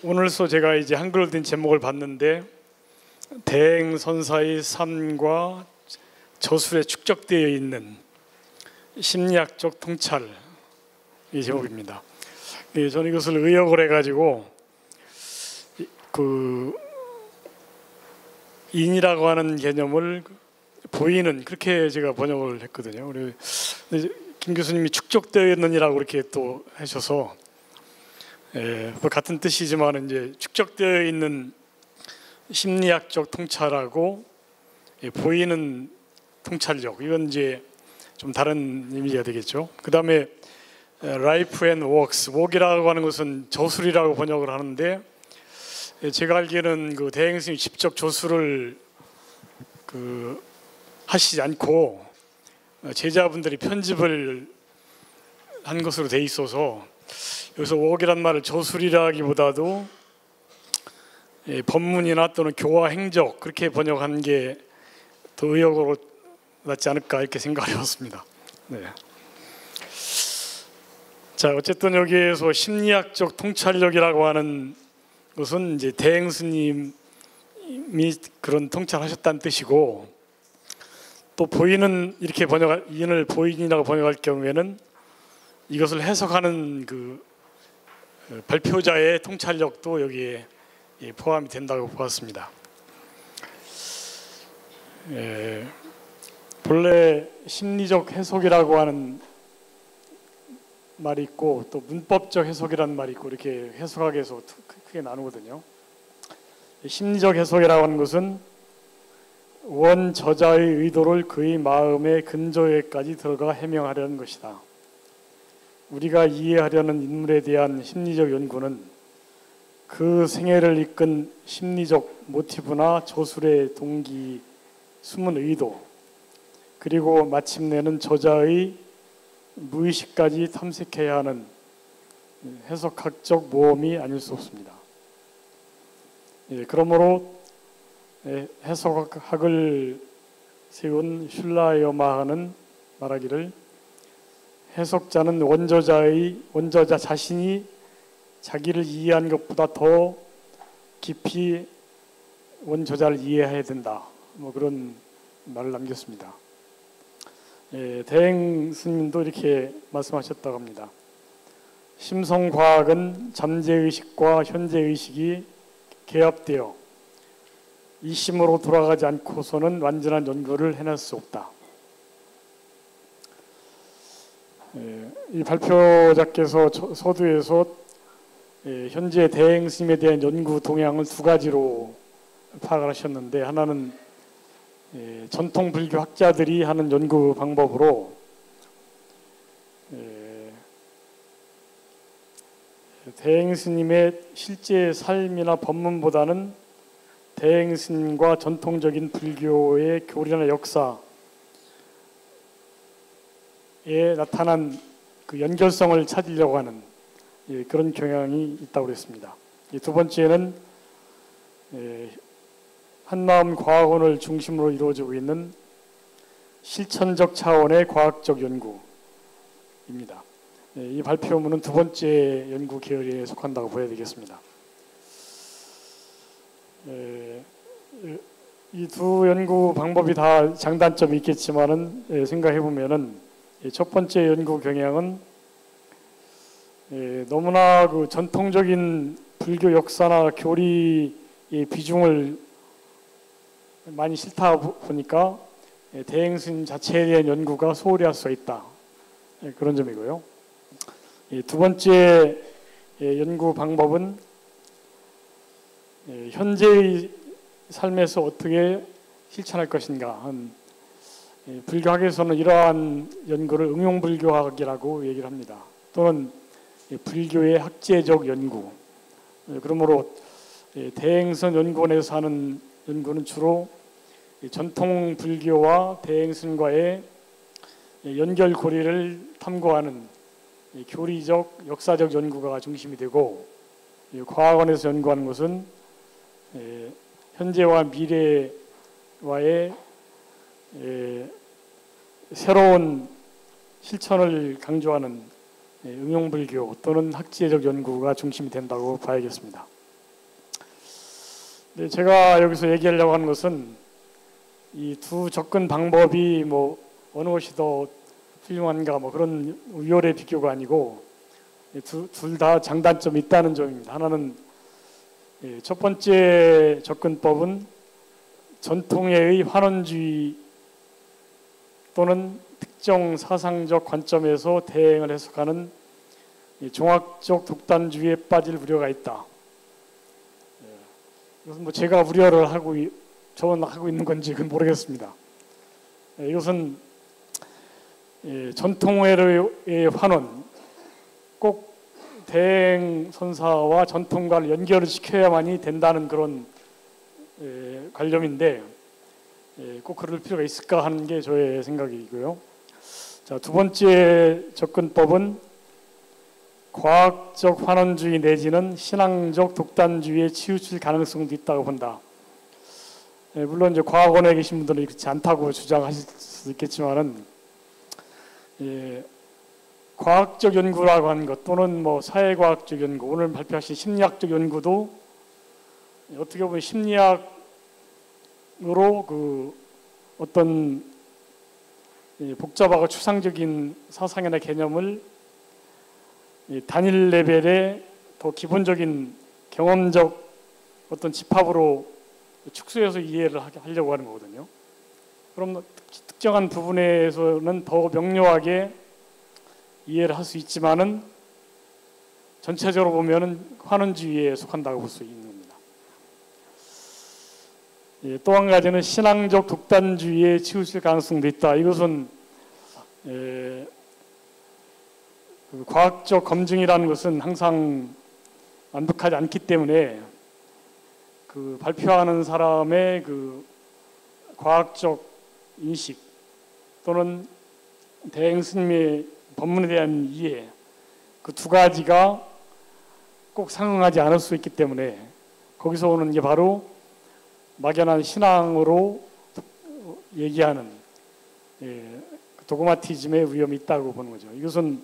오늘서 제가 이제 한글로 된 제목을 봤는데, 대행선사의 삶과 저술에 축적되어 있는 심리학적 통찰, 이 제목입니다. 저는 이것을 의역을 해가지고 인이라고 하는 개념을 보이는, 그렇게 제가 번역을 했거든요. 김 교수님이 축적되어 있는이라고 그렇게 또 하셔서 같은 뜻이지만 이제 축적되어 있는 심리학적 통찰하고 보이는 통찰력, 이건 이제 좀 다른 이미지가 되겠죠. 그 다음에 라이프 앤 워크스, 워크이라고 하는 것은 저술이라고 번역을 하는데, 제가 알기에는 대행 스님이 직접 저술을 하시지 않고 제자분들이 편집을 한 것으로 돼 있어서, 여기서 워크이란 말을 저술이라기보다도 법문이나 또는 교화 행적, 그렇게 번역한 게 더 의역으로 낫지 않을까 이렇게 생각을 해봤습니다. 네. 자, 어쨌든 여기에서 심리학적 통찰력이라고 하는 것은 이제 대행 스님이 그런 통찰하셨다는 뜻이고, 또 보이는, 이렇게 인을 보인이라고 번역할 경우에는 이것을 해석하는 발표자의 통찰력도 여기에 포함이 된다고 보았습니다. 본래 심리적 해석이라고 하는 말이 있고 또 문법적 해석이라는 말이 있고 이렇게 해석하기 위해서 크게 나누거든요. 심리적 해석이라고 하는 것은 원 저자의 의도를 그의 마음의 근저에까지 들어가 해명하려는 것이다. 우리가 이해하려는 인물에 대한 심리적 연구는 그 생애를 이끈 심리적 모티브나 저술의 동기, 숨은 의도, 그리고 마침내는 저자의 무의식까지 탐색해야 하는 해석학적 모험이 아닐 수 없습니다. 그러므로 해석학을 세운 슐라이어마하는 말하기를 해석자는 원저자 자신이 자기를 이해한 것보다 더 깊이 원저자를 이해해야 된다. 뭐 그런 말을 남겼습니다. 대행 스님도 이렇게 말씀하셨다고 합니다. 심성과학은 잠재의식과 현재의식이 개합되어 이심으로 돌아가지 않고서는 완전한 연구를 해낼 수 없다. 이 발표자께서 서두에서 현재 대행 스님에 대한 연구 동향을 두 가지로 파악을 하셨는데, 하나는 전통 불교 학자들이 하는 연구 방법으로 대행 스님의 실제 삶이나 법문보다는 대행 스님과 전통적인 불교의 교리나 역사에 나타난 그 연결성을 찾으려고 하는 그런 경향이 있다고 그랬습니다. 두 번째는 한마음 과학원을 중심으로 이루어지고 있는 실천적 차원의 과학적 연구입니다. 이 발표문은 두 번째 연구 계열에 속한다고 보여야 되겠습니다. 이 두 연구 방법이 다 장단점이 있겠지만은 생각해 보면은 첫 번째 연구 경향은 너무나 그 전통적인 불교 역사나 교리의 비중을 많이 싫다 보니까 대행 스님 자체에 대한 연구가 소홀히 할 수 있다. 그런 점이고요. 두 번째 연구 방법은 현재의 삶에서 어떻게 실천할 것인가. 불교학에서는 이러한 연구를 응용불교학이라고 얘기를 합니다. 또는 불교의 학제적 연구. 그러므로 대행선 연구원에서 하는 연구는 주로 전통 불교와 대행선과의 연결고리를 탐구하는 교리적, 역사적 연구가 중심이 되고, 과학원에서 연구하는 것은 현재와 미래와의 새로운 실천을 강조하는 응용불교 또는 학제적 연구가 중심이 된다고 봐야겠습니다. 제가 여기서 얘기하려고 하는 것은 이 두 접근 방법이 뭐 어느 것이 더 훌륭한가 뭐 그런 우열의 비교가 아니고 둘 다 장단점이 있다는 점입니다. 하나는 첫 번째 접근법은 전통의 환원주의 또는 특정 사상적 관점에서 대행을 해석하는 종합적 독단주의에 빠질 우려가 있다. 이것은 뭐 제가 우려를 하고 있는 건지 그건 모르겠습니다. 이것은 전통의 환원, 꼭 대행 선사와 전통과를 연결을 시켜야만이 된다는 그런 관념인데 꼭 그럴 필요가 있을까 하는 게 저의 생각이고요. 자, 두 번째 접근법은 과학적 환원주의 내지는 신앙적 독단주의에 치우칠 가능성도 있다고 본다. 물론 이제 과학원에 계신 분들은 그렇지 않다고 주장하실 수 있겠지만은 과학적 연구라고 하는 것 또는 뭐 사회과학적 연구, 오늘 발표하신 심리학적 연구도 어떻게 보면 심리학으로 그 어떤 복잡하고 추상적인 사상이나 개념을 단일 레벨의 더 기본적인 경험적 어떤 집합으로 축소해서 이해를 하려고 하는 거거든요. 그럼 특정한 부분에서는 더 명료하게 이해를 할 수 있지만은 전체적으로 보면은 환원주의에 속한다고 볼 수 있는 겁니다. 예, 또 한 가지는 신앙적 독단주의에 치우칠 가능성도 있다. 이것은 그 과학적 검증이라는 것은 항상 완벽하지 않기 때문에 그 발표하는 사람의 그 과학적 인식 또는 대행 스님의 법문에 대한 이해, 그 두 가지가 꼭 상응하지 않을 수 있기 때문에 거기서 오는 게 바로 막연한 신앙으로 얘기하는 도그마티즘의 위험이 있다고 보는 거죠. 이것은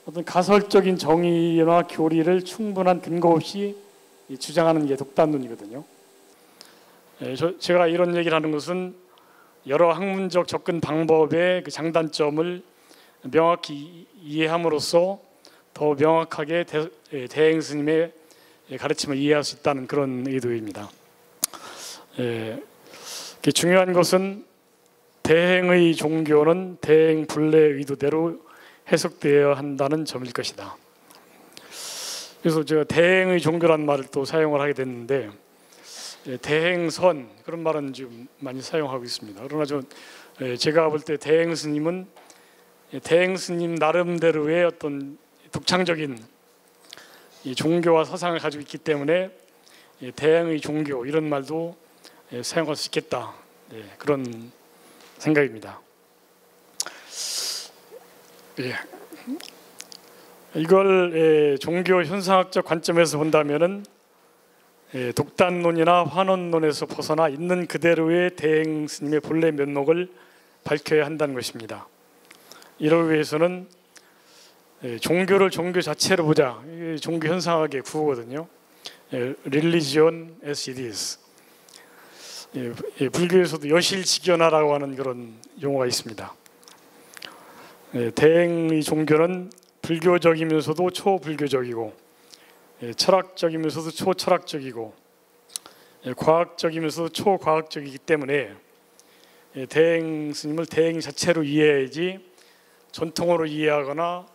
어떤 가설적인 정의나 교리를 충분한 근거 없이 주장하는 게 독단론이거든요. 제가 이런 얘기를 하는 것은 여러 학문적 접근 방법의 그 장단점을 명확히 이해함으로써 더 명확하게 대행 스님의 가르침을 이해할 수 있다는 그런 의도입니다. 중요한 것은 대행의 종교는 대행 본래의 의도대로 해석되어야 한다는 점일 것이다. 그래서 제가 대행의 종교라는 말을 또 사용을 하게 됐는데 대행선 그런 말은 지금 많이 사용하고 있습니다. 그러나 제가 볼 때 대행 스님은 대행 스님 나름대로의 어떤 독창적인 종교와 사상을 가지고 있기 때문에 대행의 종교 이런 말도 사용할 수 있겠다. 그런 생각입니다. 이걸 종교 현상학적 관점에서 본다면은 독단론이나 환원론에서 벗어나 있는 그대로의 대행 스님의 본래 면목을 밝혀야 한다는 것입니다. 이를 위해서는 종교를 종교 자체로 보자. 종교 현상학의 구호거든요. Religion as it is. 불교에서도 여실직연화라고 하는 그런 용어가 있습니다. 대행의 종교는 불교적이면서도 초불교적이고 철학적이면서도 초철학적이고 과학적이면서도 초과학적이기 때문에 대행 스님을 대행 자체로 이해해야지 전통으로 이해하거나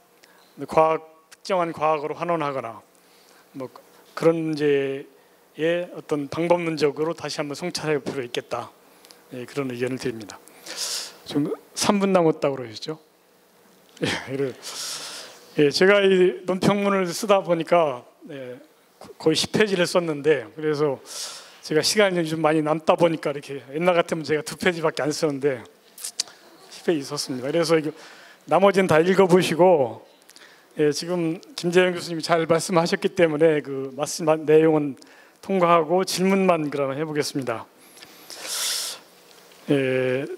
특정한 과학으로 환원하거나 뭐 그런 문제의 어떤 방법론적으로 다시 한번 성찰할 필요가 있겠다. 그런 의견을 드립니다. 지금 3분 남았다고 그러셨죠? 제가 이 논평문을 쓰다 보니까 거의 10페이지를 썼는데 그래서 제가 시간이 좀 많이 남다 보니까 이렇게 옛날 같으면 제가 2페이지밖에 안 쓰는데 10페이지 썼습니다. 그래서 이거 나머지는 다 읽어보시고 지금 김재영 교수님이 잘 말씀하셨기 때문에 그 말씀 내용은 통과하고 질문만 그러면 해보겠습니다.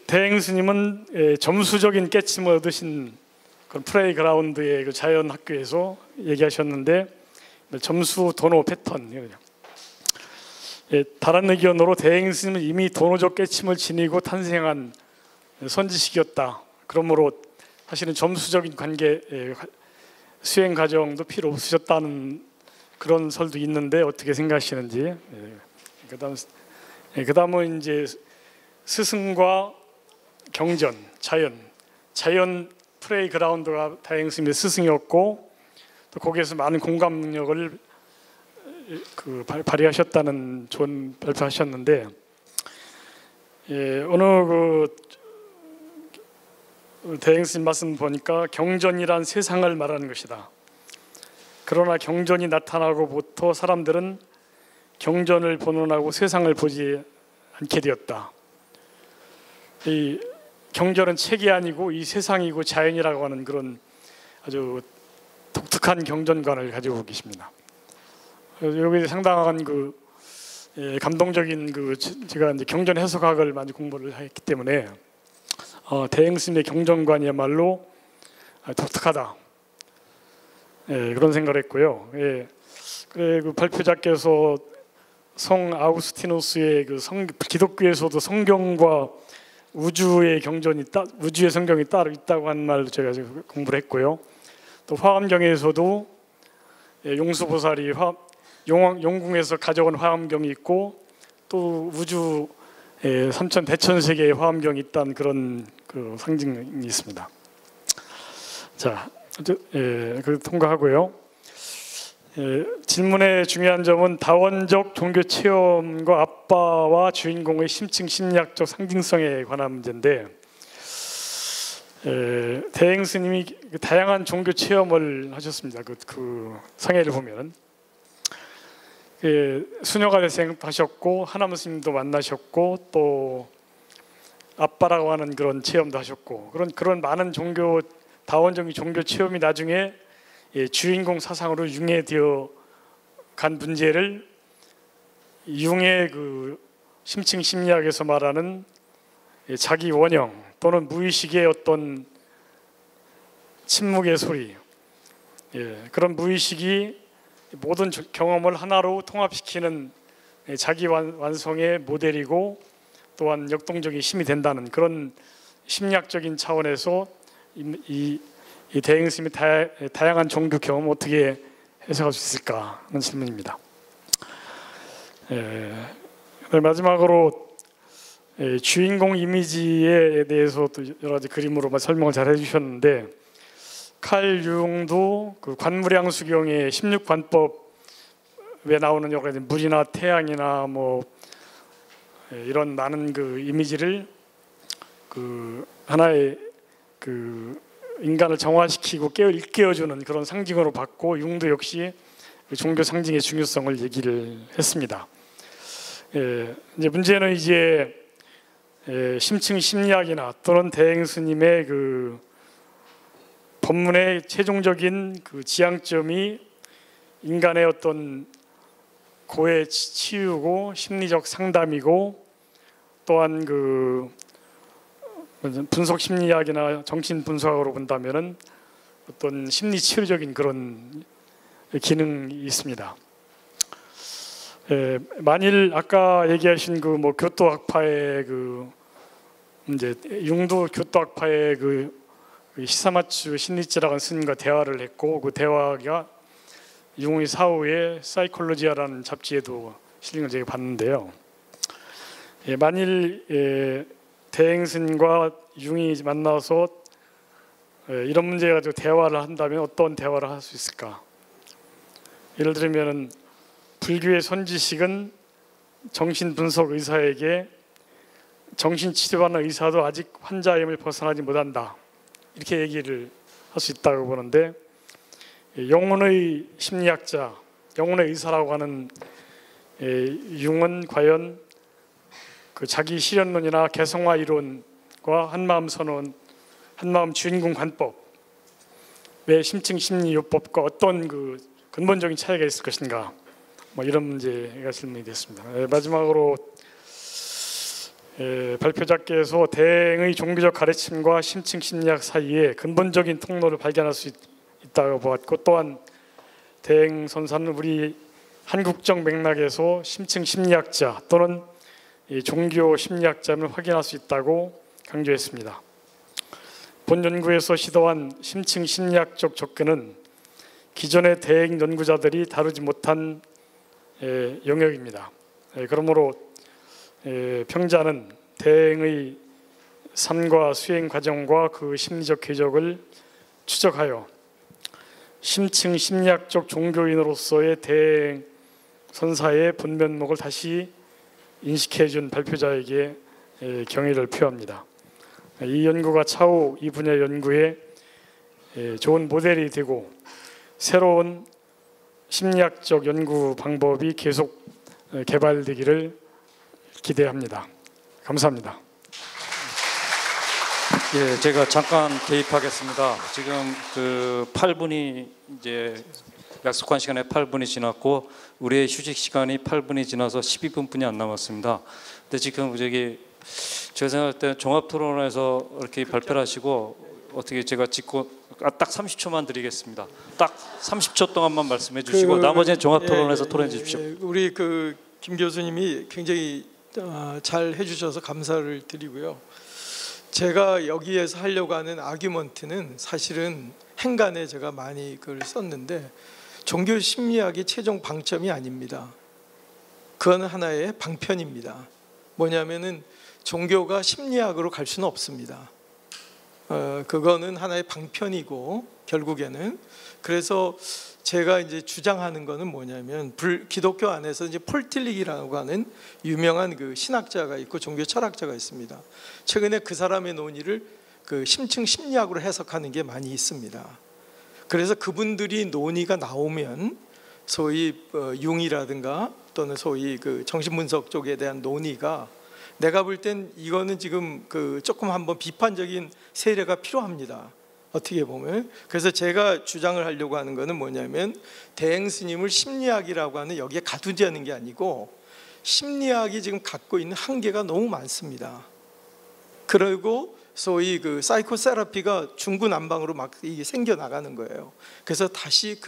대행 스님은 점수적인 깨침을 얻으신 그런 플레이그라운드의 그 자연학교에서 얘기하셨는데 점수 도노 패턴. 다른 의견으로 대행 스님은 이미 도노적 깨침을 지니고 탄생한 선지식이었다. 그러므로 사실은 점수적인 관계 수행 과정도 필요 없으셨다는 그런 설도 있는데 어떻게 생각하시는지. 그다음은 이제 스승과 경전, 자연 플레이그라운드가 대행 스님의 스승이었고 또 거기에서 많은 공감 능력을 발휘하셨다는 좋은 발표하셨는데 어느 대행 스님 말씀 보니까 경전이란 세상을 말하는 것이다. 그러나 경전이 나타나고부터 사람들은 경전을 본원하고 세상을 보지 않게 되었다. 이 경전은 책이 아니고 이 세상이고 자연이라고 하는 그런 아주 독특한 경전관을 가지고 계십니다. 여기 상당한 감동적인 제가 이제 경전 해석학을 많이 공부를 했기 때문에 대행 스님의 경전관이야말로 독특하다. 그런 생각을 했고요. 그 발표자께서 성 아우구스티누스의 기독교에서도 성경과 우주의 성경이 따로 있다고 한 말로 제가 공부를 했고요. 또 화엄경에서도 용수보살이 용궁에서 가져온 화엄경이 있고 또 우주 3천 대천세계의 화엄경이 있다는 그런 그 상징이 있습니다. 자, 그 통과하고요. 질문의 중요한 점은 다원적 종교 체험과 아빠와 주인공의 심층 심리학적 상징성에 관한 문제인데, 대행 스님이 다양한 종교 체험을 하셨습니다. 그 상해를 보면은 수녀가 대생하셨고 하나무 스님도 만나셨고 또 아빠라고 하는 그런 체험도 하셨고 그런 많은 종교 다원적인 종교 체험이 나중에 주인공 사상으로 융해되어 간 문제를 융의 그 심층 심리학에서 말하는 자기 원형 또는 무의식의 어떤 침묵의 소리, 그런 무의식이 모든 경험을 하나로 통합시키는 자기 완성의 모델이고 또한 역동적인 힘이 된다는 그런 심리학적인 차원에서 이 대행 스님의 다양한 종교 경험을 어떻게 해석할 수 있을까 하는 질문입니다. 마지막으로 주인공 이미지에 대해서 또 여러 가지 그림으로 설명을 잘 해주셨는데, 칼 융도 그 관무량수경의 16관법에 나오는 여러 가지 물이나 태양이나 뭐 이런 많은 그 이미지를 그 하나의 그 인간을 정화시키고 일깨워주는 그런 상징으로 봤고, 융도 역시 그 종교 상징의 중요성을 얘기를 했습니다. 이제 문제는 심층 심리학이나 또는 대행 스님의 그 법문의 최종적인 그 지향점이 인간의 어떤 고의 치유고 심리적 상담이고, 또한 그 분석 심리학이나 정신 분석으로 본다면은 어떤 심리 치유적인 그런 기능이 있습니다. 만일 아까 얘기하신 그 뭐 교토학파의 그 이제 융도 교토학파의 그 히사마츠 신니치라는 스님과 대화를 했고, 그 대화가 융의 사후에 사이콜로지아라는 잡지에도 실린 걸 제가 봤는데요. 만일 대행 스님과 융이 만나서 이런 문제 가지고 대화를 한다면 어떤 대화를 할 수 있을까? 예를 들면은 불교의 선지식은 정신분석 의사에게 정신치료하는 의사도 아직 환자의 힘을 벗어나지 못한다, 이렇게 얘기를 할 수 있다고 보는데, 영혼의 심리학자, 영혼의 의사라고 하는 융은 과연 그 자기 실현론이나 개성화 이론과 한마음 선언, 한마음 주인공 관법, 왜 심층 심리요법과 어떤 그 근본적인 차이가 있을 것인가, 뭐 이런 문제가 질문이 됐습니다. 마지막으로 발표자께서 대행의 종교적 가르침과 심층 심리학 사이에 근본적인 통로를 발견할 수 있다고 보았고, 또한 대행 선사는 우리 한국적 맥락에서 심층 심리학자 또는 종교 심리학자를 확인할 수 있다고 강조했습니다. 본 연구에서 시도한 심층 심리학적 접근은 기존의 대행 연구자들이 다루지 못한 영역입니다. 그러므로 평자는 대행의 삶과 수행 과정과 그 심리적 궤적을 추적하여 심층 심리학적 종교인으로서의 대행 선사의 본면목을 다시 인식해 준 발표자에게 경의를 표합니다. 이 연구가 차후 이 분야 연구에 좋은 모델이 되고 새로운 심리학적 연구 방법이 계속 개발되기를 기대합니다. 감사합니다. 예, 제가 잠깐 개입하겠습니다. 지금 그 8분이 이제 약속한 시간에 8분이 지났고 우리의 휴식 시간이 8분이 지나서 12분뿐이 안 남았습니다. 근데 지금 제가 생각할 때 종합 토론에서 이렇게 발표를 하시고 어떻게 제가 짚고 딱 30초만 드리겠습니다. 딱 30초 동안만 말씀해 주시고 나머지는 종합 토론에서 토론해 주십시오. 우리 그 김 교수님이 굉장히 잘 해주셔서 감사를 드리고요. 제가 여기에서 하려고 하는 아규먼트는 사실은 행간에 제가 많이 글을 썼는데 종교 심리학의 최종 방점이 아닙니다. 그건 하나의 방편입니다. 뭐냐면은 종교가 심리학으로 갈 수는 없습니다. 그거는 하나의 방편이고 결국에는 그래서 제가 이제 주장하는 거는 뭐냐면 기독교 안에서 이제 폴 틸릭이라고 하는 유명한 그 신학자가 있고 종교 철학자가 있습니다. 최근에 그 사람의 논의를 그 심층 심리학으로 해석하는 게 많이 있습니다. 그래서 그분들이 논의가 나오면 소위 융이라든가 또는 소위 그 정신분석 쪽에 대한 논의가 내가 볼 땐 이거는 지금 그 조금 한번 비판적인 세례가 필요합니다. 어떻게 보면. 그래서 제가 주장을 하려고 하는 거는 뭐냐면 대행 스님을 심리학이라고 하는 여기에 가두자는 게 아니고 심리학이 지금 갖고 있는 한계가 너무 많습니다. 그리고 소위 그 사이코세라피가 중구난방으로 막 이게 생겨 나가는 거예요. 그래서 다시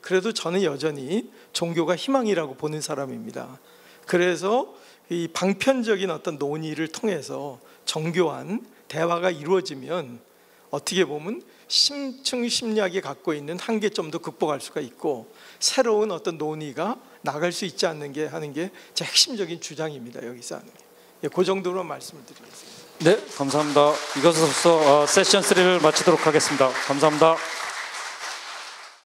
그래도 저는 여전히 종교가 희망이라고 보는 사람입니다. 그래서 이 방편적인 어떤 논의를 통해서 정교한 대화가 이루어지면 어떻게 보면 심층 심리학이 갖고 있는 한계점도 극복할 수가 있고 새로운 어떤 논의가 나갈 수 있지 않는 게 하는 게 제 핵심적인 주장입니다. 여기서 하는 게. 그 정도로 말씀을 드리겠습니다. 네, 감사합니다. 이것으로서 세션 3를 마치도록 하겠습니다. 감사합니다.